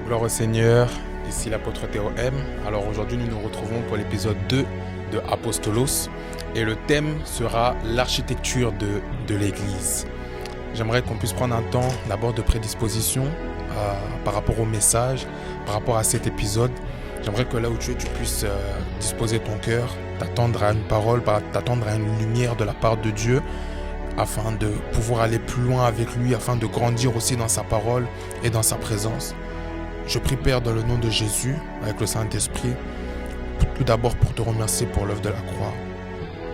Gloire au Seigneur, ici l'apôtre Théo M. Alors aujourd'hui nous nous retrouvons pour l'épisode 2 de Apostolos et le thème sera l'architecture de l'Église. J'aimerais qu'on puisse prendre un temps d'abord de prédisposition par rapport au message, par rapport à cet épisode. J'aimerais que là où tu es, tu puisses disposer ton cœur, t'attendre à une parole, t'attendre à une lumière de la part de Dieu, afin de pouvoir aller plus loin avec lui, afin de grandir aussi dans sa parole et dans sa présence. Je prie Père dans le nom de Jésus, avec le Saint-Esprit, tout d'abord pour te remercier pour l'œuvre de la croix,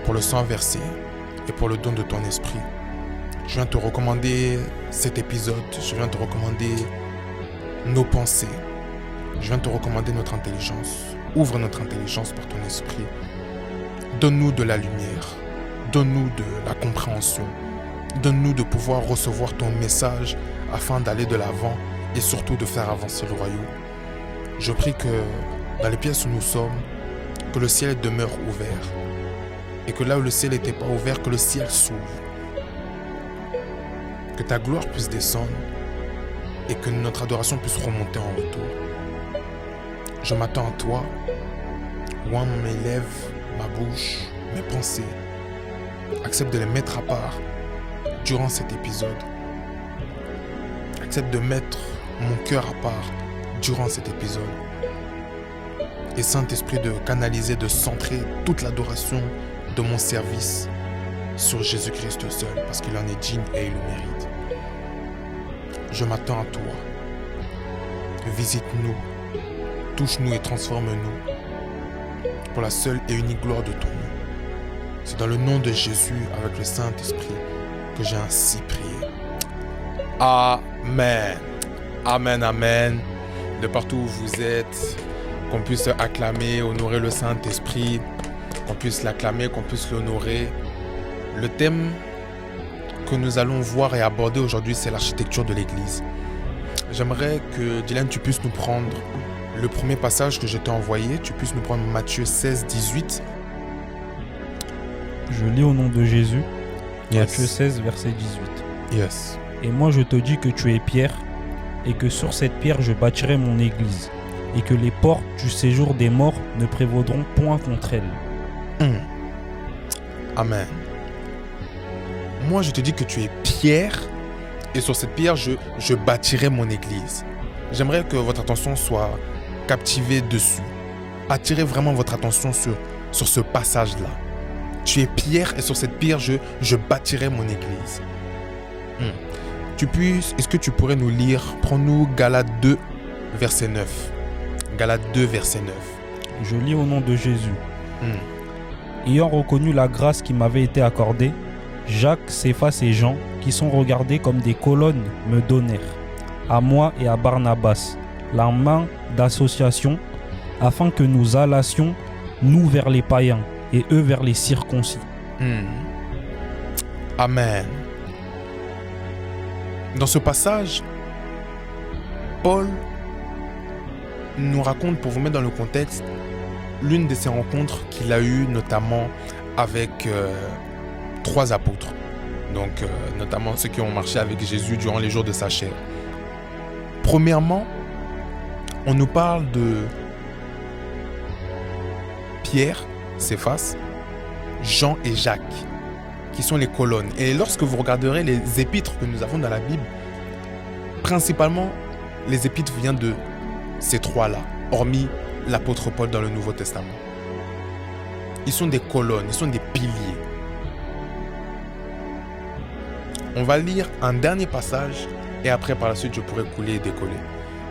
pour le sang versé et pour le don de ton esprit. Je viens te recommander cet épisode, je viens te recommander nos pensées, je viens te recommander notre intelligence. Ouvre notre intelligence par ton esprit. Donne-nous de la lumière, donne-nous de la compréhension, donne-nous de pouvoir recevoir ton message afin d'aller de l'avant et surtout de faire avancer le royaume. Je prie que dans les pièces où nous sommes, que le ciel demeure ouvert et que là où le ciel n'était pas ouvert, que le ciel s'ouvre. Que ta gloire puisse descendre et que notre adoration puisse remonter en retour. Je m'attends à toi, oins mes lèvres, ma bouche, mes pensées. Accepte de les mettre à part durant cet épisode. Accepte de mettre mon cœur à part durant cet épisode. Et Saint-Esprit, de canaliser, de centrer toute l'adoration de mon service sur Jésus-Christ seul, parce qu'il en est digne et il le mérite. Je m'attends à toi. Visite-nous, touche-nous et transforme-nous pour la seule et unique gloire de ton nom. C'est dans le nom de Jésus, avec le Saint-Esprit, que j'ai ainsi prié. Amen. Amen, amen. De partout où vous êtes, qu'on puisse acclamer, honorer le Saint-Esprit, qu'on puisse l'acclamer, qu'on puisse l'honorer. Le thème que nous allons voir et aborder aujourd'hui, c'est l'architecture de l'Église. J'aimerais que, Dylan, tu puisses nous prendre le premier passage que je t'ai envoyé. Tu puisses nous prendre Matthieu 16, 18. Je lis au nom de Jésus, Yes. Matthieu 16, verset 18. Yes. Et moi je te dis que tu es Pierre, et que sur cette pierre je bâtirai mon église, et que les portes du séjour des morts ne prévaudront point contre elle. Amen. Moi, je te dis que tu es Pierre, et sur cette pierre, je bâtirai mon église. J'aimerais que votre attention soit captivée dessus. Attirez vraiment votre attention sur ce passage-là. Tu es Pierre, et sur cette pierre, je bâtirai mon église. Est-ce que tu pourrais nous lire, prends-nous Galates 2, verset 9. Galates 2, verset 9. Je lis au nom de Jésus. Ayant reconnu la grâce qui m'avait été accordée, Jacques, Céphas et Jean, qui sont regardés comme des colonnes, me donnèrent, à moi et à Barnabas, la main d'association, afin que nous allassions, nous vers les païens, et eux vers les circoncis. Amen. Dans ce passage, Paul nous raconte, pour vous mettre dans le contexte, l'une de ses rencontres qu'il a eues notamment avec 3 apôtres. Donc, notamment ceux qui ont marché avec Jésus durant les jours de sa chair. Premièrement, on nous parle de Pierre, Céphas, Jean et Jacques, qui sont les colonnes. Et lorsque vous regarderez les épîtres que nous avons dans la Bible, principalement, les épîtres viennent de ces 3-là, hormis l'apôtre Paul dans le Nouveau Testament. Ils sont des colonnes, ils sont des piliers. On va lire un dernier passage et après, par la suite, je pourrai couler et décoller.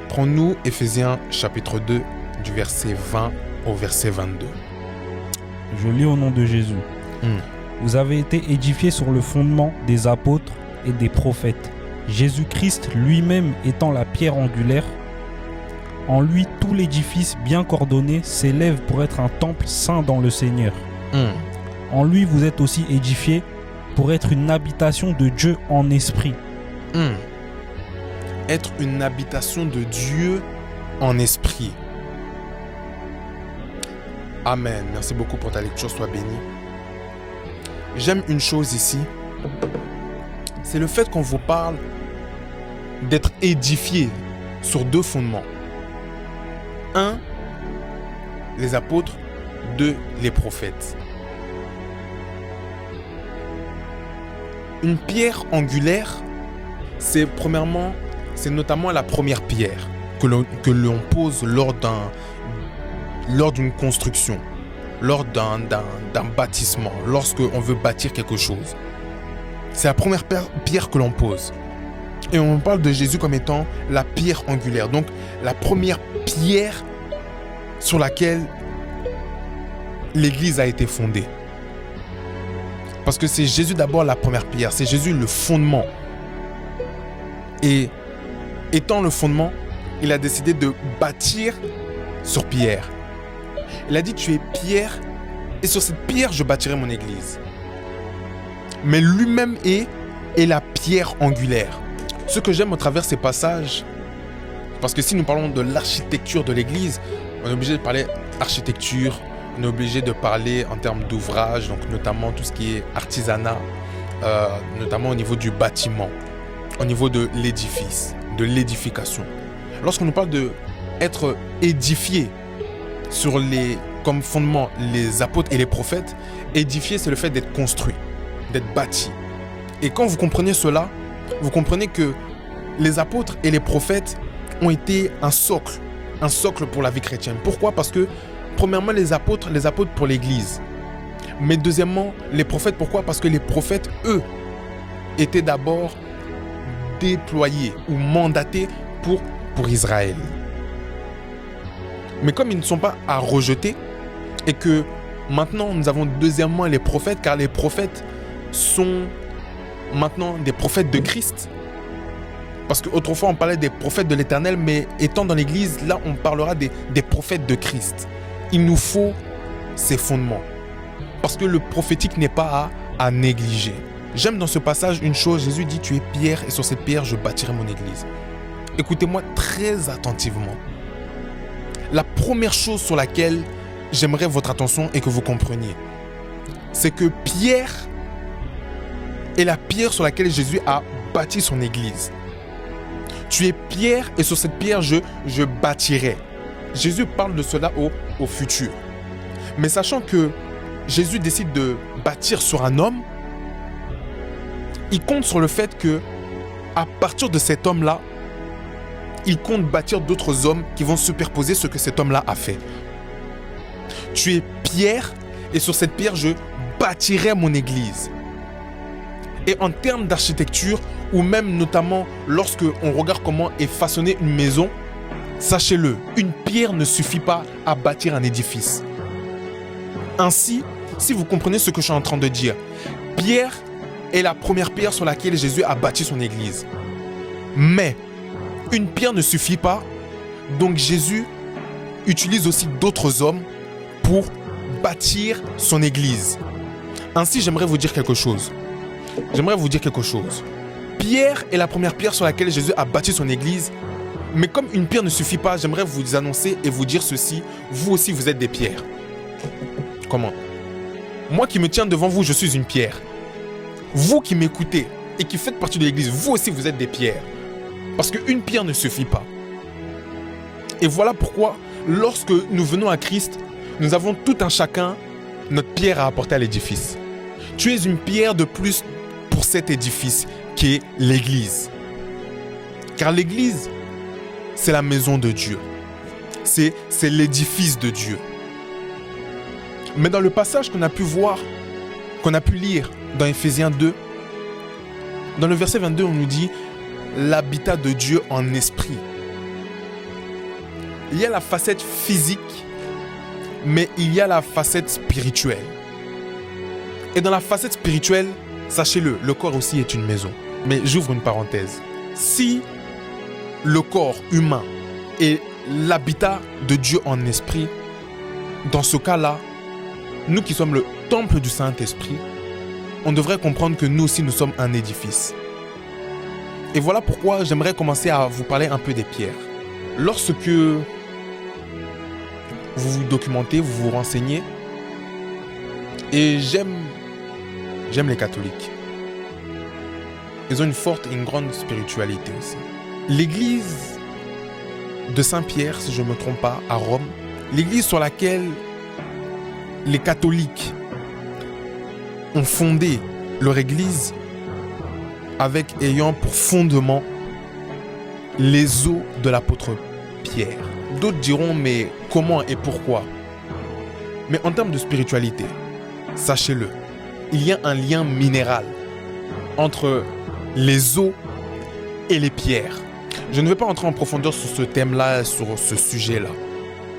Prends-nous Éphésiens chapitre 2, du verset 20 au verset 22. Je lis au nom de Jésus. Vous avez été édifiés sur le fondement des apôtres et des prophètes, Jésus-Christ lui-même étant la pierre angulaire. En lui, tout l'édifice bien coordonné s'élève pour être un temple saint dans le Seigneur. En lui, vous êtes aussi édifiés pour être une habitation de Dieu en esprit. Être une habitation de Dieu en esprit. Amen. Merci beaucoup pour ta lecture, sois béni. J'aime une chose ici, c'est le fait qu'on vous parle d'être édifié sur 2 fondements. 1. Les apôtres. 2. Les prophètes. Une pierre angulaire, c'est notamment la première pierre que l'on pose lors d'une construction, lors d'un bâtissement, lorsqu'on veut bâtir quelque chose. C'est la première pierre que l'on pose. Et on parle de Jésus comme étant la pierre angulaire, donc la première pierre sur laquelle l'Église a été fondée. Parce que c'est Jésus d'abord la première pierre, c'est Jésus le fondement. Et étant le fondement, il a décidé de bâtir sur pierre. Il a dit, tu es pierre, et sur cette pierre, je bâtirai mon Église. Mais lui-même est la pierre angulaire. Ce que j'aime au travers ces passages, parce que si nous parlons de l'architecture de l'Église, on est obligé de parler architecture, on est obligé de parler en termes d'ouvrage, donc notamment tout ce qui est artisanat, notamment au niveau du bâtiment, au niveau de l'édifice, de l'édification. Lorsqu'on nous parle d'être édifié comme fondement les apôtres et les prophètes, édifié, c'est le fait d'être construit, d'être bâti. Et quand vous comprenez cela, vous comprenez que les apôtres et les prophètes ont été un socle pour la vie chrétienne. Pourquoi ? Parce que premièrement, les apôtres pour l'Église. Mais deuxièmement, les prophètes, pourquoi ? Parce que les prophètes, eux, étaient d'abord déployés ou mandatés pour Israël. Mais comme ils ne sont pas à rejeter, et que maintenant nous avons deuxièmement les prophètes, car les prophètes sont maintenant des prophètes de Christ. Parce qu'autrefois on parlait des prophètes de l'Éternel, mais étant dans l'Église, là on parlera des prophètes de Christ. Il nous faut ces fondements. Parce que le prophétique n'est pas à négliger. J'aime dans ce passage une chose, Jésus dit, tu es pierre et sur cette pierre je bâtirai mon Église. Écoutez-moi très attentivement. La première chose sur laquelle j'aimerais votre attention et que vous compreniez, c'est que Pierre est la pierre sur laquelle Jésus a bâti son Église. Tu es pierre et sur cette pierre je bâtirai. Jésus parle de cela au futur. Mais sachant que Jésus décide de bâtir sur un homme, il compte sur le fait que à partir de cet homme-là, il compte bâtir d'autres hommes qui vont superposer ce que cet homme-là a fait. Tu es pierre et sur cette pierre, je bâtirai mon Église. Et en termes d'architecture, ou même notamment lorsque on regarde comment est façonnée une maison, sachez-le, une pierre ne suffit pas à bâtir un édifice. Ainsi, si vous comprenez ce que je suis en train de dire, Pierre est la première pierre sur laquelle Jésus a bâti son Église. Mais une pierre ne suffit pas, donc Jésus utilise aussi d'autres hommes pour bâtir son Église. Ainsi, j'aimerais vous dire quelque chose. Pierre est la première pierre sur laquelle Jésus a bâti son Église. Mais comme une pierre ne suffit pas, j'aimerais vous annoncer et vous dire ceci. Vous aussi, vous êtes des pierres. Comment ? Moi qui me tiens devant vous, je suis une pierre. Vous qui m'écoutez et qui faites partie de l'Église, vous aussi, vous êtes des pierres. Parce qu'une pierre ne suffit pas. Et voilà pourquoi, lorsque nous venons à Christ, nous avons tout un chacun notre pierre à apporter à l'édifice. Tu es une pierre de plus pour cet édifice qui est l'Église. Car l'Église, c'est la maison de Dieu. C'est l'édifice de Dieu. Mais dans le passage qu'on a pu voir, qu'on a pu lire dans Éphésiens 2, dans le verset 22, on nous dit l'habitat de Dieu en esprit. Il y a la facette physique, mais il y a la facette spirituelle. Et dans la facette spirituelle, sachez-le, le corps aussi est une maison. Mais j'ouvre une parenthèse. Si le corps humain est l'habitat de Dieu en esprit, dans ce cas-là, nous qui sommes le temple du Saint-Esprit, on devrait comprendre que nous aussi nous sommes un édifice. Et voilà pourquoi j'aimerais commencer à vous parler un peu des pierres. Lorsque vous vous documentez, vous vous renseignez, et j'aime les catholiques. Ils ont une forte et une grande spiritualité aussi. L'Église de Saint-Pierre, si je ne me trompe pas, à Rome. L'église sur laquelle les catholiques ont fondé leur église ayant pour fondement les os de l'apôtre Pierre. D'autres diront, mais comment et pourquoi? Mais en termes de spiritualité, sachez-le, il y a un lien minéral entre les os et les pierres. Je ne vais pas entrer en profondeur sur ce thème-là, sur ce sujet-là,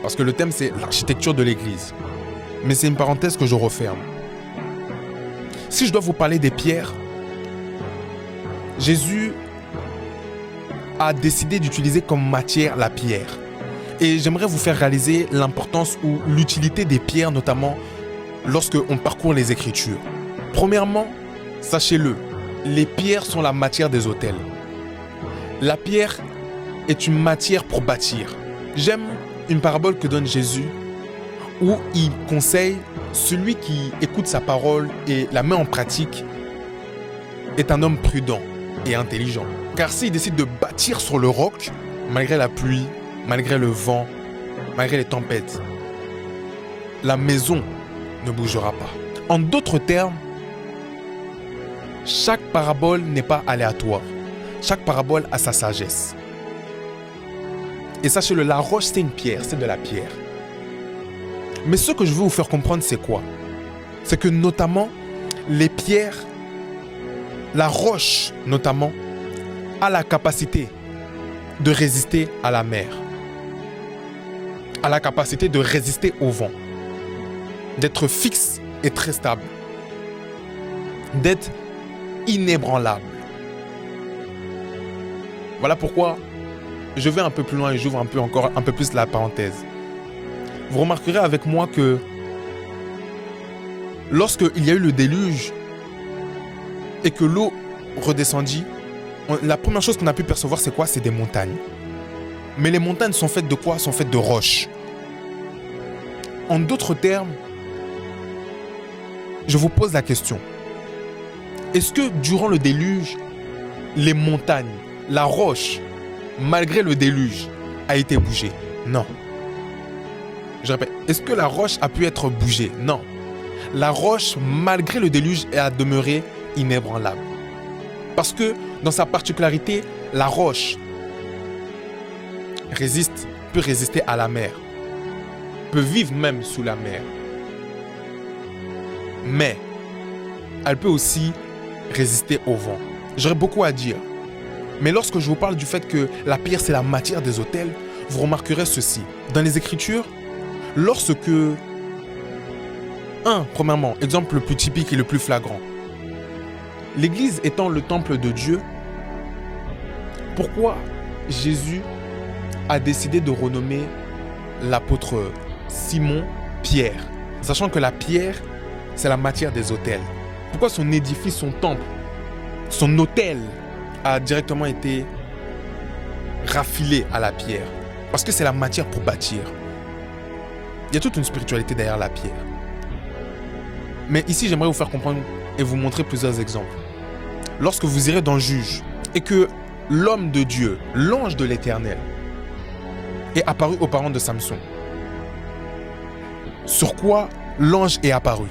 parce que le thème, c'est l'architecture de l'église. Mais c'est une parenthèse que je referme. Si je dois vous parler des pierres, Jésus a décidé d'utiliser comme matière la pierre. Et j'aimerais vous faire réaliser l'importance ou l'utilité des pierres, notamment lorsqu'on parcourt les Écritures. Premièrement, sachez-le, les pierres sont la matière des autels. La pierre est une matière pour bâtir. J'aime une parabole que donne Jésus où il conseille celui qui écoute sa parole et la met en pratique est un homme prudent et intelligent. Car s'il décide de bâtir sur le roc, malgré la pluie, malgré le vent, malgré les tempêtes, la maison ne bougera pas. En d'autres termes, chaque parabole n'est pas aléatoire. Chaque parabole a sa sagesse. Et sachez-le, la roche, c'est une pierre, c'est de la pierre. Mais ce que je veux vous faire comprendre, c'est quoi? C'est que notamment, les pierres, la roche notamment, a la capacité de résister à la mer, a la capacité de résister au vent, d'être fixe et très stable, d'être inébranlable. Voilà pourquoi je vais un peu plus loin et j'ouvre encore un peu plus la parenthèse. Vous remarquerez avec moi que lorsqu'il y a eu le déluge et que l'eau redescendit, la première chose qu'on a pu percevoir, c'est quoi? C'est des montagnes. Mais les montagnes sont faites de quoi? Sont faites de roches. En d'autres termes, je vous pose la question. Est-ce que durant le déluge, les montagnes, la roche, malgré le déluge, a été bougée? Non. Je répète, est-ce que la roche a pu être bougée? Non. La roche, malgré le déluge, a demeuré inébranlable. Parce que, dans sa particularité, la roche peut résister à la mer, peut vivre même sous la mer. Mais, elle peut aussi résister au vent. J'aurais beaucoup à dire. Mais lorsque je vous parle du fait que la pierre, c'est la matière des autels, vous remarquerez ceci. Dans les Écritures, lorsque, premièrement, exemple le plus typique et le plus flagrant, l'Église étant le temple de Dieu, pourquoi Jésus a décidé de renommer l'apôtre Simon Pierre, sachant que la pierre, c'est la matière des autels? Pourquoi son édifice, son temple, son autel a directement été raffilé à la pierre? Parce que c'est la matière pour bâtir. Il y a toute une spiritualité derrière la pierre. Mais ici, j'aimerais vous faire comprendre et vous montrer plusieurs exemples. Lorsque vous irez dans Juge et que l'homme de Dieu, l'ange de l'Éternel, est apparu aux parents de Samson, sur quoi l'ange est apparu?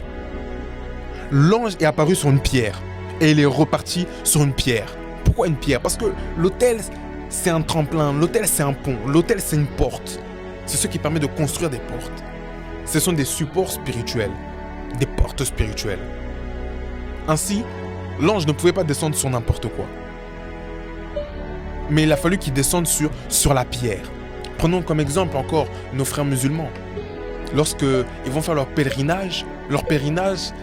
L'ange est apparu sur une pierre et il est reparti sur une pierre. Pourquoi une pierre? Parce que l'autel, c'est un tremplin, l'autel, c'est un pont, l'autel, c'est une porte. C'est ce qui permet de construire des portes. Ce sont des supports spirituels, des portes spirituelles. Ainsi, l'ange ne pouvait pas descendre sur n'importe quoi. Mais il a fallu qu'il descende sur la pierre. Prenons comme exemple encore nos frères musulmans. Lorsqu'ils vont faire leur pèlerinage,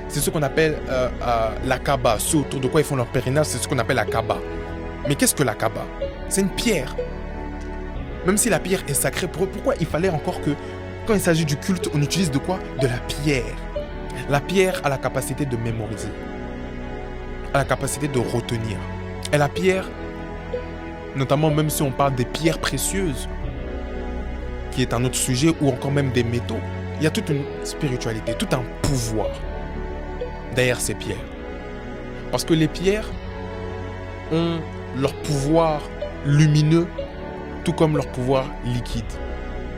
c'est ce qu'on appelle la Kaaba. Ce autour de quoi ils font leur pèlerinage, c'est ce qu'on appelle la Kaaba. Mais qu'est-ce que la Kaaba? C'est une pierre. Même si la pierre est sacrée pour eux, pourquoi il fallait encore que, quand il s'agit du culte, on utilise de quoi? De la pierre. La pierre a la capacité de mémoriser, a la capacité de retenir. Et la pierre, notamment même si on parle des pierres précieuses, qui est un autre sujet, ou encore même des métaux, il y a toute une spiritualité, tout un pouvoir derrière ces pierres. Parce que les pierres ont leur pouvoir lumineux tout comme leur pouvoir liquide.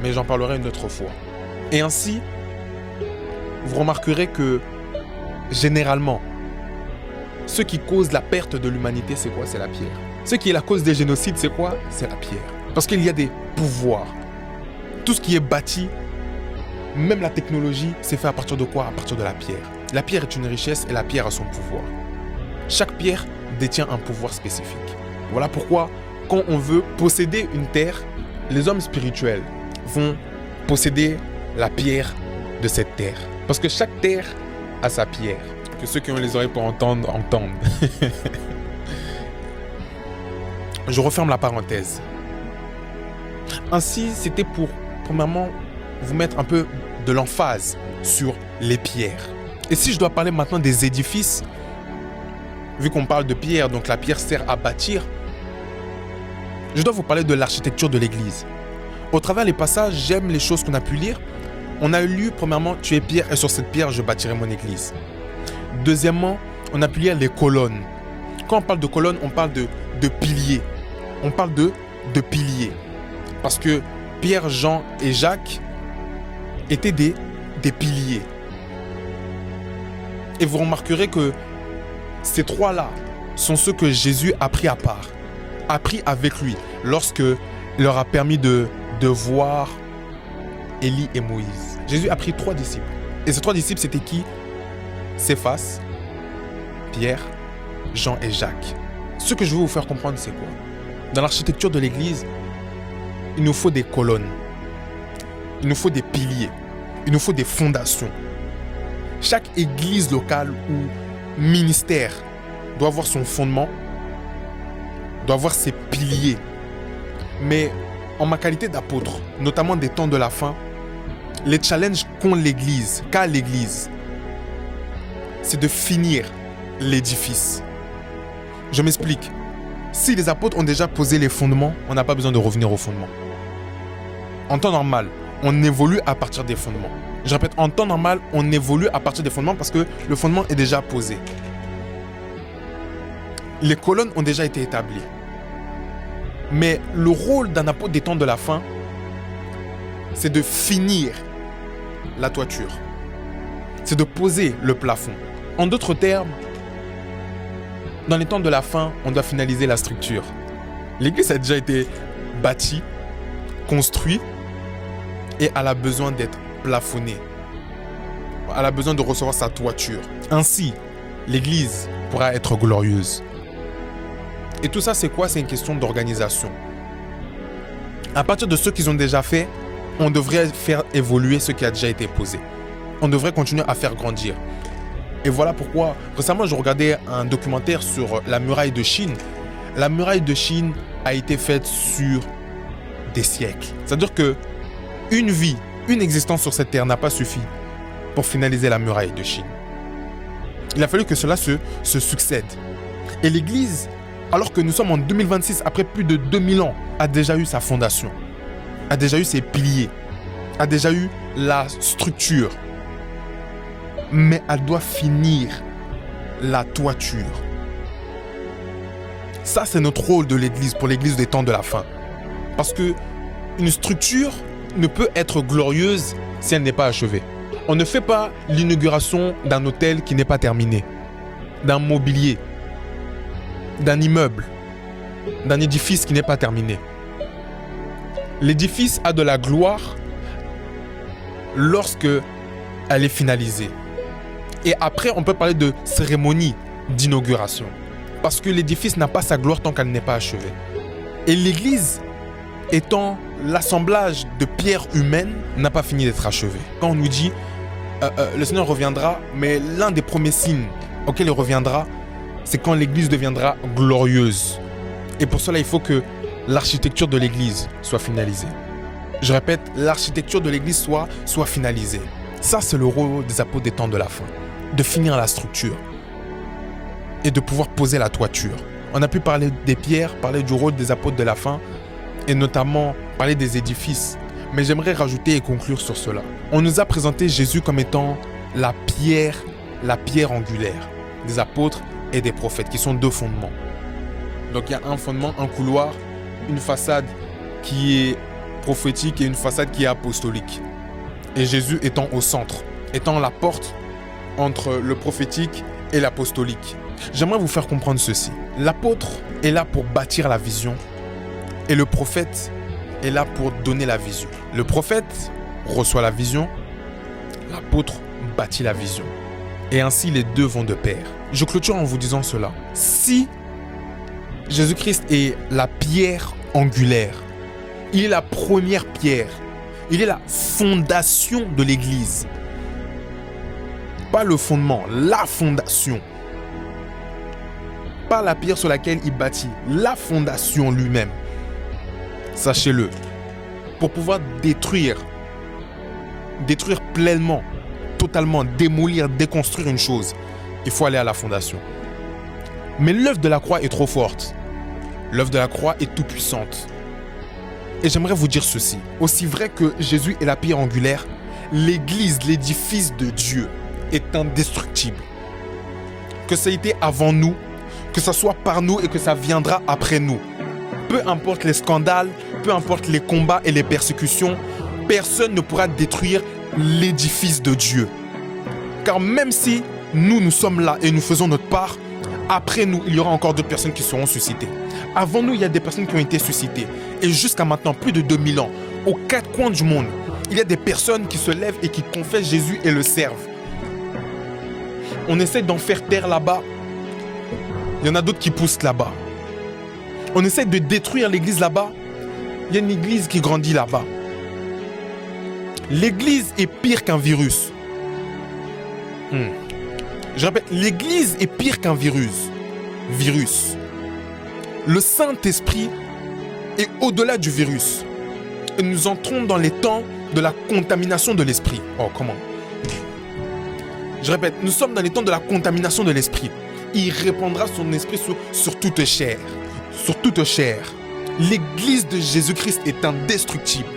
Mais j'en parlerai une autre fois. Et ainsi, vous remarquerez que, généralement, ce qui cause la perte de l'humanité, c'est quoi? C'est la pierre. Ce qui est la cause des génocides, c'est quoi? C'est la pierre. Parce qu'il y a des pouvoirs. Tout ce qui est bâti, même la technologie, c'est fait à partir de quoi? À partir de la pierre. La pierre est une richesse et la pierre a son pouvoir. Chaque pierre détient un pouvoir spécifique. Voilà pourquoi, quand on veut posséder une terre, les hommes spirituels vont posséder la pierre de cette terre. Parce que chaque terre a sa pierre. Que ceux qui ont les oreilles pour entendre, entendent. Je referme la parenthèse. Ainsi, c'était pour, premièrement, vous mettre un peu de l'emphase sur les pierres. Et si je dois parler maintenant des édifices, vu qu'on parle de pierre, donc la pierre sert à bâtir, je dois vous parler de l'architecture de l'église. Au travers des passages, j'aime les choses qu'on a pu lire. On a lu, premièrement, tu es pierre et sur cette pierre, je bâtirai mon église. Deuxièmement, on a pu lire les colonnes. Quand on parle de colonnes, on parle de piliers. On parle de piliers. Parce que Pierre, Jean et Jacques étaient des piliers. Et vous remarquerez que ces trois-là sont ceux que Jésus a pris à part, a pris avec lui, lorsque il leur a permis de voir Élie et Moïse. Jésus a pris 3 disciples. Et ces 3 disciples, c'était qui? Céphas, Pierre, Jean et Jacques. Ce que je veux vous faire comprendre, c'est quoi? Dans l'architecture de l'église, il nous faut des colonnes. Il nous faut des piliers. Il nous faut des fondations. Chaque église locale ou ministère doit avoir son fondement, doit avoir ses piliers. Mais en ma qualité d'apôtre, notamment des temps de la fin, les challenges qu'a l'église, c'est de finir l'édifice. Je m'explique. Si les apôtres ont déjà posé les fondements, on n'a pas besoin de revenir aux fondements. En temps normal, on évolue à partir des fondements. Je répète, en temps normal, on évolue à partir des fondements parce que le fondement est déjà posé. Les colonnes ont déjà été établies. Mais le rôle d'un apôtre des temps de la fin, c'est de finir la toiture. C'est de poser le plafond. En d'autres termes, dans les temps de la fin, on doit finaliser la structure. L'église a déjà été bâtie, construite et elle a besoin d'être plafonnée. Elle a besoin de recevoir sa toiture. Ainsi, l'église pourra être glorieuse. Et tout ça, c'est quoi? C'est une question d'organisation. À partir de ce qu'ils ont déjà fait, on devrait faire évoluer ce qui a déjà été posé. On devrait continuer à faire grandir. Et voilà pourquoi, récemment, je regardais un documentaire sur la muraille de Chine. La muraille de Chine a été faite sur des siècles. C'est-à-dire que une vie, une existence sur cette terre n'a pas suffi pour finaliser la muraille de Chine. Il a fallu que cela se succède. Et l'Église, alors que nous sommes en 2026, après plus de 2000 ans, a déjà eu sa fondation, a déjà eu ses piliers, a déjà eu la structure. Mais elle doit finir la toiture. Ça, c'est notre rôle de l'Église, pour l'Église des temps de la fin. Parce que une structure ne peut être glorieuse si elle n'est pas achevée. On ne fait pas l'inauguration d'un hôtel qui n'est pas terminé, d'un mobilier, d'un immeuble, d'un édifice qui n'est pas terminé. L'édifice a de la gloire lorsque elle est finalisée. Et après, on peut parler de cérémonie d'inauguration. Parce que l'édifice n'a pas sa gloire tant qu'elle n'est pas achevée. Et l'église, étant l'assemblage de pierres humaines, n'a pas fini d'être achevée. Quand on nous dit le Seigneur reviendra, mais l'un des premiers signes auxquels il reviendra, c'est quand l'église deviendra glorieuse. Et pour cela, il faut que l'architecture de l'église soit finalisée. Je répète, l'architecture de l'église soit finalisée. Ça, c'est le rôle des apôtres des temps de la fin. De finir la structure et de pouvoir poser la toiture. On a pu parler des pierres, parler du rôle des apôtres de la fin et notamment parler des édifices. Mais j'aimerais rajouter et conclure sur cela. On nous a présenté Jésus comme étant la pierre angulaire des apôtres et des prophètes qui sont 2 fondements. Donc il y a un fondement, un couloir, une façade qui est prophétique et une façade qui est apostolique. Et Jésus étant au centre, étant la porte entre le prophétique et l'apostolique. J'aimerais vous faire comprendre ceci. L'apôtre est là pour bâtir la vision et le prophète est là pour donner la vision. Le prophète reçoit la vision, l'apôtre bâtit la vision. Et ainsi les deux vont de pair. Je clôture en vous disant cela. Si Jésus-Christ est la pierre angulaire, il est la première pierre, il est la fondation de l'Église. Pas le fondement, la fondation. Pas la pierre sur laquelle il bâtit, la fondation lui-même. Sachez-le, pour pouvoir détruire pleinement, totalement, démolir, déconstruire une chose, il faut aller à la fondation. Mais l'œuvre de la croix est trop forte. L'œuvre de la croix est tout puissante. Et j'aimerais vous dire ceci. Aussi vrai que Jésus est la pierre angulaire, l'Église, l'édifice de Dieu, est indestructible. Que ça ait été avant nous, que ça soit par nous et que ça viendra après nous. Peu importe les scandales, peu importe les combats et les persécutions, personne ne pourra détruire l'édifice de Dieu. Car même si nous sommes là et nous faisons notre part, après nous, il y aura encore d'autres personnes qui seront suscitées. Avant nous, il y a des personnes qui ont été suscitées. Et jusqu'à maintenant, plus de 2000 ans, aux quatre coins du monde, il y a des personnes qui se lèvent et qui confessent Jésus et le servent. On essaie d'en faire taire là-bas. Il y en a d'autres qui poussent là-bas. On essaie de détruire l'église là-bas. Il y a une église qui grandit là-bas. L'église est pire qu'un virus. Je répète, l'église est pire qu'un virus. Le Saint-Esprit est au-delà du virus. Et nous entrons dans les temps de la contamination de l'esprit. Oh, comment? Je répète, nous sommes dans les temps de la contamination de l'esprit. Il répandra son esprit sur toute chair. Sur toute chair. L'église de Jésus-Christ est indestructible.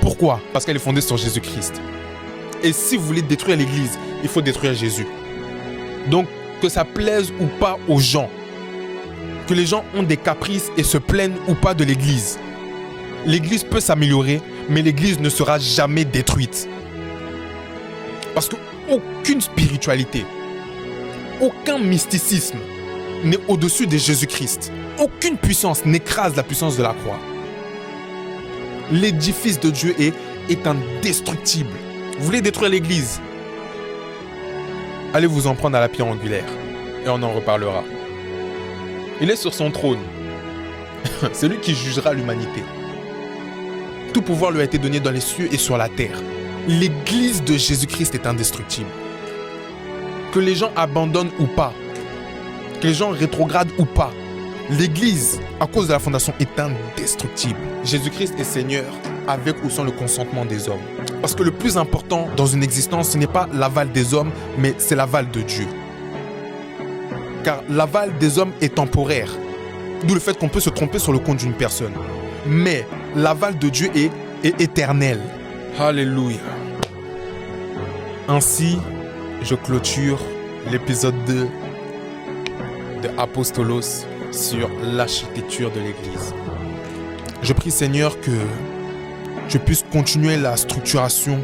Pourquoi? Parce qu'elle est fondée sur Jésus-Christ. Et si vous voulez détruire l'église, il faut détruire Jésus. Donc, que ça plaise ou pas aux gens, que les gens ont des caprices et se plaignent ou pas de l'église, l'église peut s'améliorer, mais l'église ne sera jamais détruite. Parce qu'aucune spiritualité, aucun mysticisme n'est au-dessus de Jésus-Christ. Aucune puissance n'écrase la puissance de la croix. L'édifice de Dieu est indestructible. Vous voulez détruire l'église? Allez vous en prendre à la pierre angulaire et on en reparlera. Il est sur son trône. C'est lui qui jugera l'humanité. Tout pouvoir lui a été donné dans les cieux et sur la terre. L'église de Jésus-Christ est indestructible. Que les gens abandonnent ou pas, que les gens rétrogradent ou pas, l'église, à cause de la fondation, est indestructible. Jésus-Christ est Seigneur avec ou sans le consentement des hommes. Parce que le plus important dans une existence, ce n'est pas l'aval des hommes, mais c'est l'aval de Dieu. Car l'aval des hommes est temporaire. D'où le fait qu'on peut se tromper sur le compte d'une personne. Mais l'aval de Dieu est éternel. Alléluia. Ainsi, je clôture l'épisode 2 de Apostolos sur l'architecture de l'Église. Je prie Seigneur que tu puisses continuer la structuration,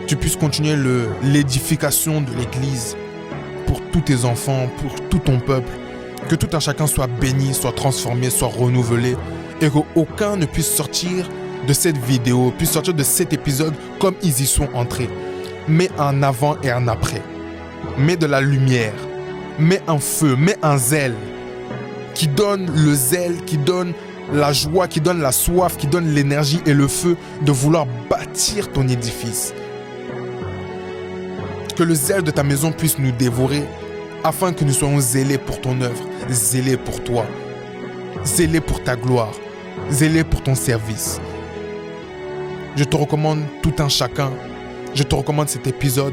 tu puisses continuer l'édification de l'Église pour tous tes enfants, pour tout ton peuple, que tout un chacun soit béni, soit transformé, soit renouvelé et qu'aucun ne puisse sortir de cette vidéo, puisse sortir de cet épisode comme ils y sont entrés. Mets un avant et un après. Mets de la lumière, mets un feu, mets un zèle qui donne le zèle, qui donne la joie, qui donne la soif, qui donne l'énergie et le feu de vouloir bâtir ton édifice. Que le zèle de ta maison puisse nous dévorer afin que nous soyons zélés pour ton œuvre, zélés pour toi, zélés pour ta gloire, zélés pour ton service. Je te recommande tout un chacun. Je te recommande cet épisode.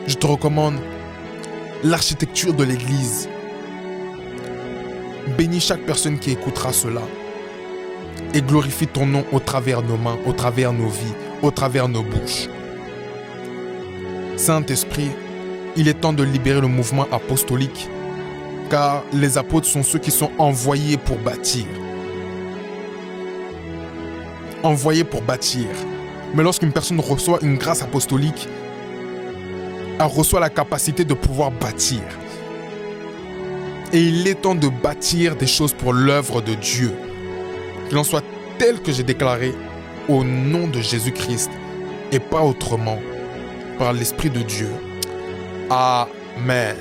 Je te recommande l'architecture de l'Église. Bénis chaque personne qui écoutera cela et glorifie ton nom au travers de nos mains, au travers de nos vies, au travers de nos bouches. Saint-Esprit, il est temps de libérer le mouvement apostolique car les apôtres sont ceux qui sont envoyés pour bâtir. envoyé pour bâtir. Mais lorsqu'une personne reçoit une grâce apostolique, elle reçoit la capacité de pouvoir bâtir. Et il est temps de bâtir des choses pour l'œuvre de Dieu. Qu'il en soit tel que j'ai déclaré au nom de Jésus-Christ et pas autrement, par l'Esprit de Dieu. Amen.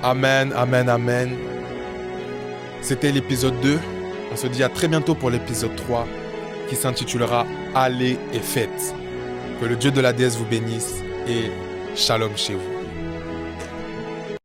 Amen, amen, amen. C'était l'épisode 2. On se dit à très bientôt pour l'épisode 3 qui s'intitulera « Allez et faites ». Que le Dieu de la déesse vous bénisse et shalom chez vous.